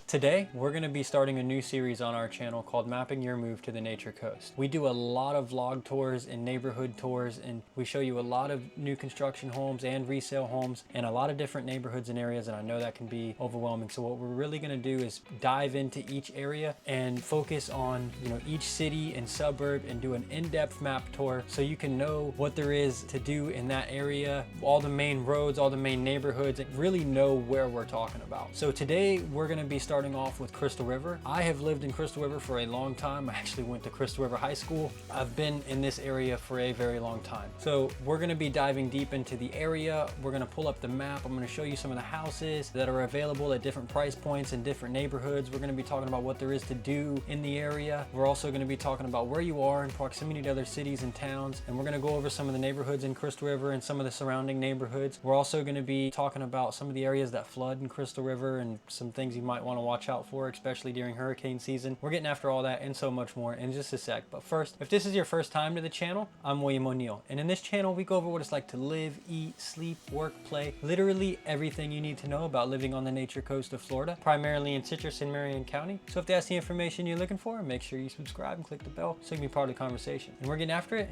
Today, we're going to be starting a new series on our channel called Mapping Your Move to the Nature Coast. We do a lot of vlog tours and neighborhood tours, and we show you a lot of new construction homes and resale homes and a lot of different neighborhoods and areas, and I know that can be overwhelming. So what we're really going to do is dive into each area and focus on, each city and suburb and do an in-depth map tour so you can know what there is to do in that area, all the main roads, all the main neighborhoods, and really know where we're talking about. So today, we're going to be starting off with Crystal River. I have lived in Crystal River for a long time. I actually went to Crystal River High School. I've been in this area for a very long time. So we're going to be diving deep into the area. We're going to pull up the map. I'm going to show you some of the houses that are available at different price points in different neighborhoods. We're going to be talking about what there is to do in the area. We're also going to be talking about where you are in proximity to other cities and towns. And we're going to go over some of the neighborhoods in Crystal River and some of the surrounding neighborhoods. We're also going to be talking about some of the areas that flood in Crystal River and some things you might want to watch out for, especially during hurricane season. We're getting after all that and so much more in just a sec. But first, if this is your first time to the channel, I'm William O'Neill. And in this channel, we go over what it's like to live, eat, sleep, work, play, literally everything you need to know about living on the nature coast of Florida, primarily in Citrus and Marion County. So if that's the information you're looking for, make sure you subscribe and click the bell so you can be part of the conversation. And we're getting after it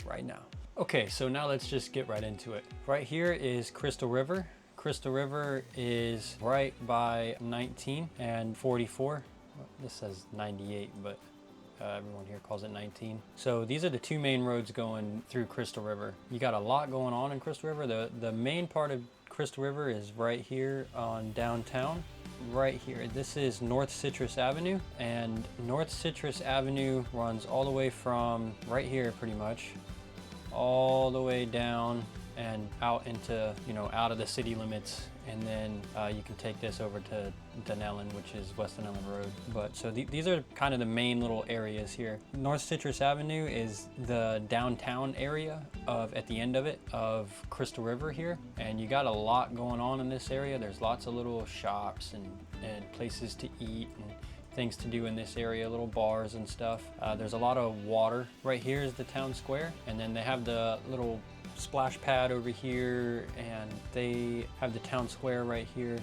right now. Okay, so now let's just get right into it. Right here is Crystal River. Crystal River is right by 19 and 44. Well, this says 98, but everyone here calls it 19. So these are the two main roads going through Crystal River. You got a lot going on in Crystal River. The main part of Crystal River is right here on downtown. Right here, this is North Citrus Avenue, and North Citrus Avenue runs all the way from right here pretty much all the way down and out into, out of the city limits. And then you can take this over to Dunellen, which is West Dunellen Road. But so these are kind of the main little areas here. North Citrus Avenue is the downtown area at the end of it, of Crystal River here. And you got a lot going on in this area. There's lots of little shops and places to eat and things to do in this area, little bars and stuff. There's a lot of water. Right here is the town square. And then they have the little splash pad over here, and they have the town square right here.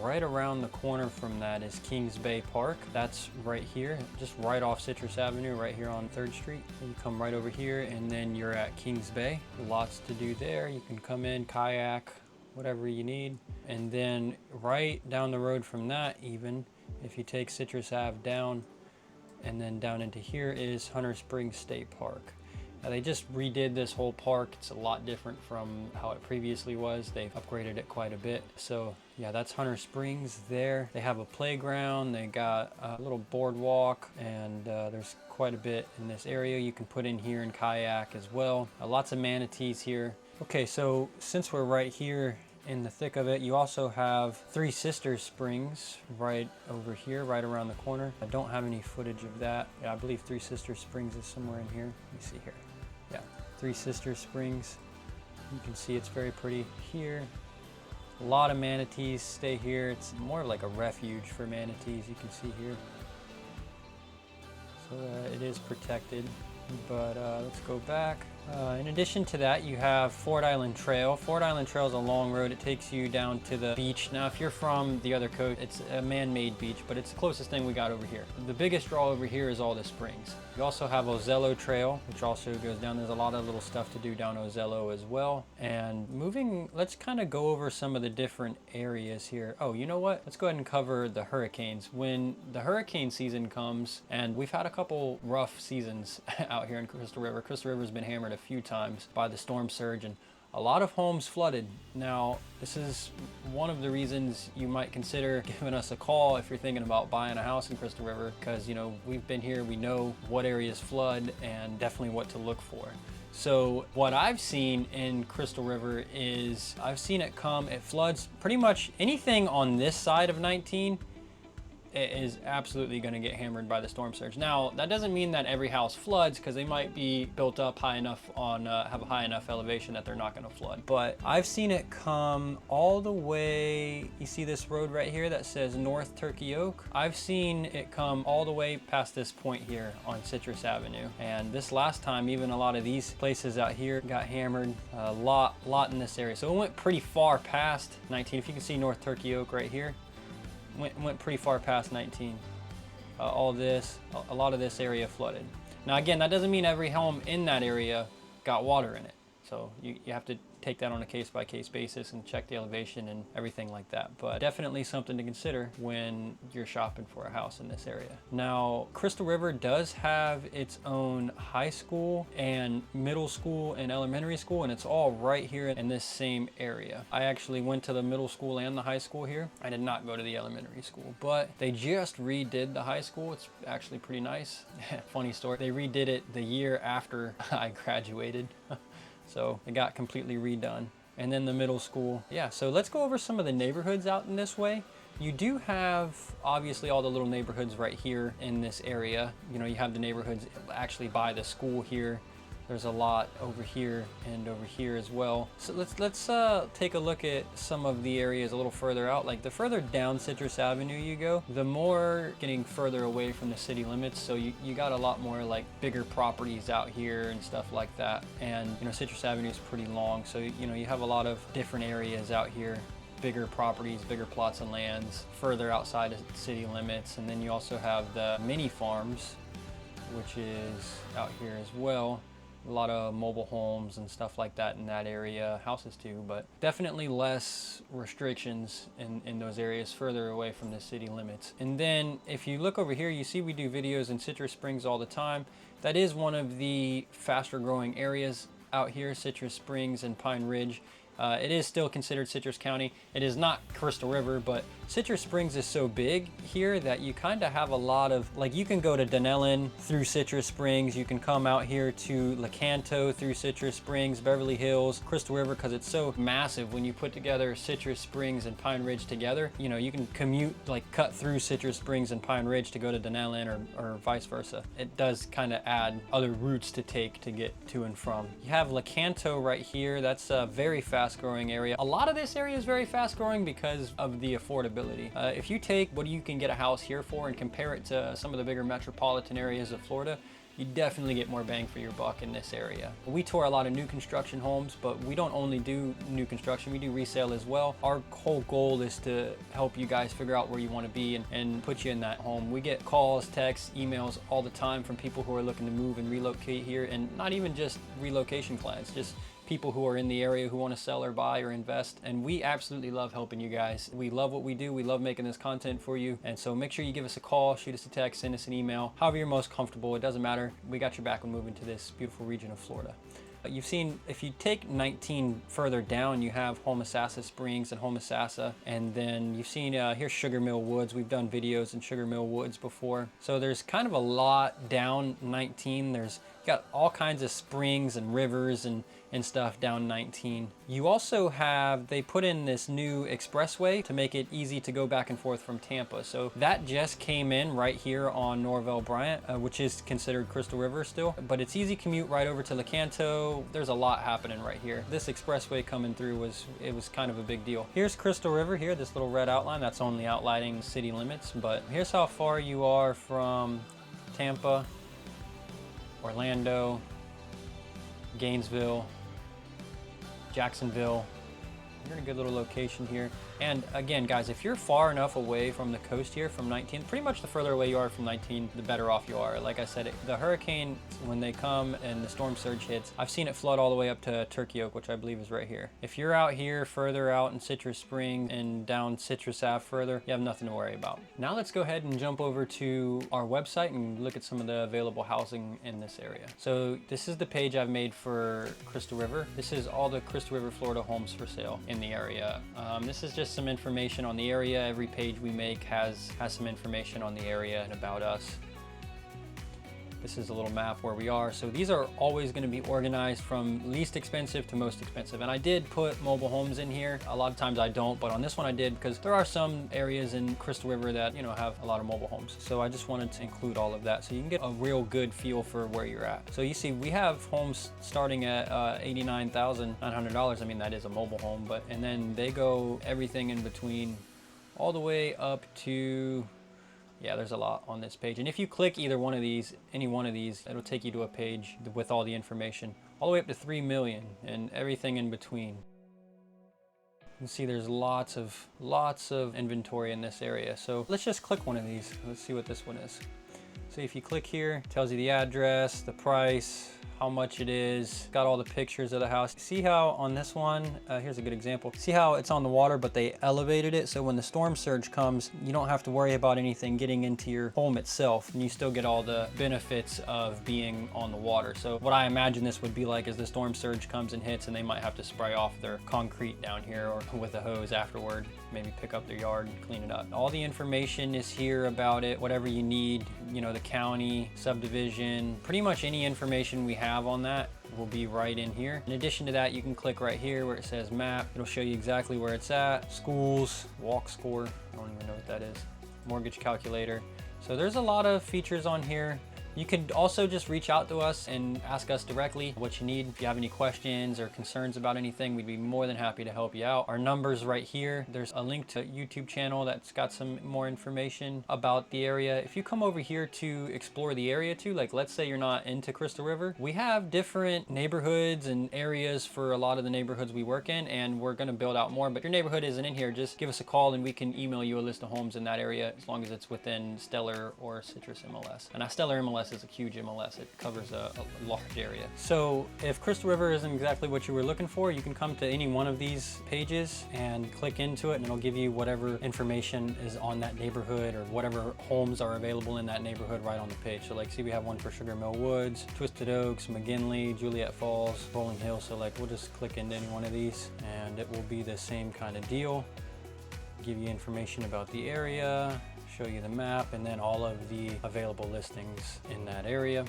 Right around the corner from that is Kings Bay Park. That's right here, just right off Citrus Avenue, right here on 3rd Street. You come right over here and then you're at Kings Bay. Lots to do there. You can come in, kayak, whatever you need. And then right down the road from that, even if you take Citrus Ave down and then down into here is Hunter Springs State Park. They just redid this whole park. It's a lot different from how it previously was. They've upgraded it quite a bit. So yeah, that's Hunter Springs there. They have a playground, they got a little boardwalk, and there's quite a bit in this area you can put in here and kayak as well. Lots of manatees here. Okay, so since we're right here in the thick of it, you also have Three Sisters Springs right over here, right around the corner. I don't have any footage of that. Yeah, I believe Three Sisters Springs is somewhere in here. Let me see here. Yeah, Three Sisters Springs. You can see it's very pretty here. A lot of manatees stay here. It's more like a refuge for manatees, you can see here. So it is protected, but let's go back. In addition to that, you have Ford Island Trail. Ford Island Trail is a long road. It takes you down to the beach. Now, if you're from the other coast, it's a man-made beach, but it's the closest thing we got over here. The biggest draw over here is all the springs. You also have Ozello Trail, which also goes down. There's a lot of little stuff to do down Ozello as well. And let's kind of go over some of the different areas here. Oh, you know what? Let's go ahead and cover the hurricanes. When the hurricane season comes, and we've had a couple rough seasons out here in Crystal River. Crystal River's been hammered a few times by the storm surge, and a lot of homes flooded. Now, this is one of the reasons you might consider giving us a call if you're thinking about buying a house in Crystal River, because we've been here, we know what areas flood and definitely what to look for. So what I've seen in Crystal River is it floods pretty much anything on this side of 19 is absolutely going to get hammered by the storm surge. Now, that doesn't mean that every house floods, because they might be built up high enough have a high enough elevation that they're not going to flood. But I've seen it come all the way, you see this road right here that says North Turkey Oak? I've seen it come all the way past this point here on Citrus Avenue. And this last time, even a lot of these places out here got hammered, a lot in this area. So it went pretty far past 19. If you can see North Turkey Oak right here, went pretty far past 19. All this, a lot of this area flooded. Now again, that doesn't mean every home in that area got water in it. So you have to take that on a case-by-case basis and check the elevation and everything like that. But definitely something to consider when you're shopping for a house in this area. Now, Crystal River does have its own high school and middle school and elementary school, and it's all right here in this same area. I actually went to the middle school and the high school here. I did not go to the elementary school, but they just redid the high school. It's actually pretty nice. Funny story, they redid it the year after I graduated. So it got completely redone. And then the middle school. Yeah, so let's go over some of the neighborhoods out in this way. You do have obviously all the little neighborhoods right here in this area. You know, you have the neighborhoods actually by the school here. There's a lot over here and over here as well. So let's take a look at some of the areas a little further out. Like the further down Citrus Avenue you go, the more getting further away from the city limits. So you got a lot more like bigger properties out here and stuff like that. And you know, Citrus Avenue is pretty long. So you know, you have a lot of different areas out here. Bigger properties, bigger plots of lands, further outside of city limits. And then you also have the mini farms, which is out here as well. A lot of mobile homes and stuff like that in that area, houses too, but definitely less restrictions in those areas further away from the city limits. And then if you look over here, you see we do videos in Citrus Springs all the time. That is one of the faster growing areas out here, Citrus Springs and Pine Ridge. It is still considered Citrus County. It is not Crystal River, but Citrus Springs is so big here that you kind of have a lot of, like you can go to Dunellen through Citrus Springs, you can come out here to Lecanto through Citrus Springs, Beverly Hills, Crystal River, because it's so massive. When you put together Citrus Springs and Pine Ridge together, you know, you can commute, like cut through Citrus Springs and Pine Ridge to go to Dunellen or vice versa. It does kind of add other routes to take to get to and from. You have Lecanto right here. That's a very fast growing area. A lot of this area is very fast growing because of the affordability. If you take what you can get a house here for and compare it to some of the bigger metropolitan areas of Florida, you definitely get more bang for your buck in this area. We tour a lot of new construction homes, but we don't only do new construction, we do resale as well. Our whole goal is to help you guys figure out where you want to be and put you in that home. We get calls, texts, emails all the time from people who are looking to move and relocate here, and not even just relocation clients, just people who are in the area who want to sell or buy or invest. And we absolutely love helping you guys. We love what we do. We love making this content for you. And so make sure you give us a call, shoot us a text, send us an email, however you're most comfortable. It doesn't matter. We got your back when moving to this beautiful region of Florida. You've seen, if you take 19 further down, you have Homosassa Springs and Homosassa, and then you've seen here's Sugar Mill Woods. We've done videos in Sugar Mill Woods before. So there's kind of a lot down 19. There's got all kinds of springs and rivers and stuff down 19. You also have, they put in this new expressway to make it easy to go back and forth from Tampa. So that just came in right here on Norvell Bryant, which is considered Crystal River still, but it's easy commute right over to Lecanto. There's a lot happening right here. This expressway coming through was kind of a big deal. Here's Crystal River here, this little red outline, that's only outlining city limits, but here's how far you are from Tampa, Orlando, Gainesville, Jacksonville. You're in a good little location here. And again, guys, if you're far enough away from the coast here, from 19, pretty much the further away you are from 19, the better off you are. Like I said, the hurricane, when they come and the storm surge hits, I've seen it flood all the way up to Turkey Oak, which I believe is right here. If you're out here further out in Citrus Springs and down Citrus Ave further, you have nothing to worry about. Now let's go ahead and jump over to our website and look at some of the available housing in this area. So this is the page I've made for Crystal River. This is all the Crystal River, Florida homes for sale in the area. This is just some information on the area. Every page we make has some information on the area and about us. This is a little map where we are. So these are always going to be organized from least expensive to most expensive. And I did put mobile homes in here. A lot of times I don't, but on this one I did because there are some areas in Crystal River that, you know, have a lot of mobile homes. So I just wanted to include all of that so you can get a real good feel for where you're at. So you see we have homes starting at $89,900. I mean, that is a mobile home, but, and then they go everything in between all the way up to, yeah, there's a lot on this page. And if you click either one of these, any one of these, it'll take you to a page with all the information, all the way up to 3 million and everything in between. can see there's lots of inventory in this area. So let's just click one of these. Let's see what this one is. So if you click here, it tells you the address, the price, how much it is, got all the pictures of the house. See how on this one, here's a good example. See how it's on the water, but they elevated it. So when the storm surge comes, you don't have to worry about anything getting into your home itself, and you still get all the benefits of being on the water. So what I imagine this would be like is the storm surge comes and hits, and they might have to spray off their concrete down here or with a hose afterward, maybe pick up their yard and clean it up. All the information is here about it, whatever you need, you know, the county, subdivision, pretty much any information we have on that will be right in here. In addition to that, you can click right here where it says map. It'll show you exactly where it's at. Schools, walk score, I don't even know what that is. Mortgage calculator. So there's a lot of features on here. You could also just reach out to us and ask us directly what you need. If you have any questions or concerns about anything, we'd be more than happy to help you out. Our number's right here. There's a link to a YouTube channel that's got some more information about the area. If you come over here to explore the area too, like let's say you're not into Crystal River, we have different neighborhoods and areas for a lot of the neighborhoods we work in, and we're gonna build out more. But if your neighborhood isn't in here, just give us a call and we can email you a list of homes in that area as long as it's within Stellar or Citrus MLS. And Stellar MLS is a huge MLS. It covers a large area. So if Crystal River isn't exactly what you were looking for, you can come to any one of these pages and click into it, and it'll give you whatever information is on that neighborhood or whatever homes are available in that neighborhood right on the page. So like, see, we have one for Sugar Mill Woods, Twisted Oaks, McGinley, Juliet Falls, Rolling Hill. So like, we'll just click into any one of these and it will be the same kind of deal. Give you information about the area, show you the map, and then all of the available listings in that area.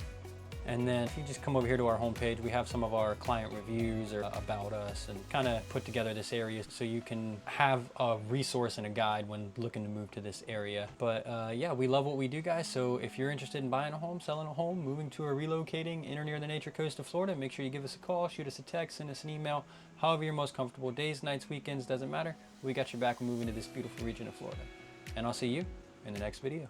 And then if you just come over here to our homepage, we have some of our client reviews or about us, and kind of put together this area so you can have a resource and a guide when looking to move to this area. But yeah, we love what we do, guys. So if you're interested in buying a home, selling a home, moving to or relocating in or near the nature coast of Florida, make sure you give us a call, shoot us a text, send us an email, however you're most comfortable. Days, nights, weekends, doesn't matter. We got your back moving to this beautiful region of Florida. And I'll see you in the next video.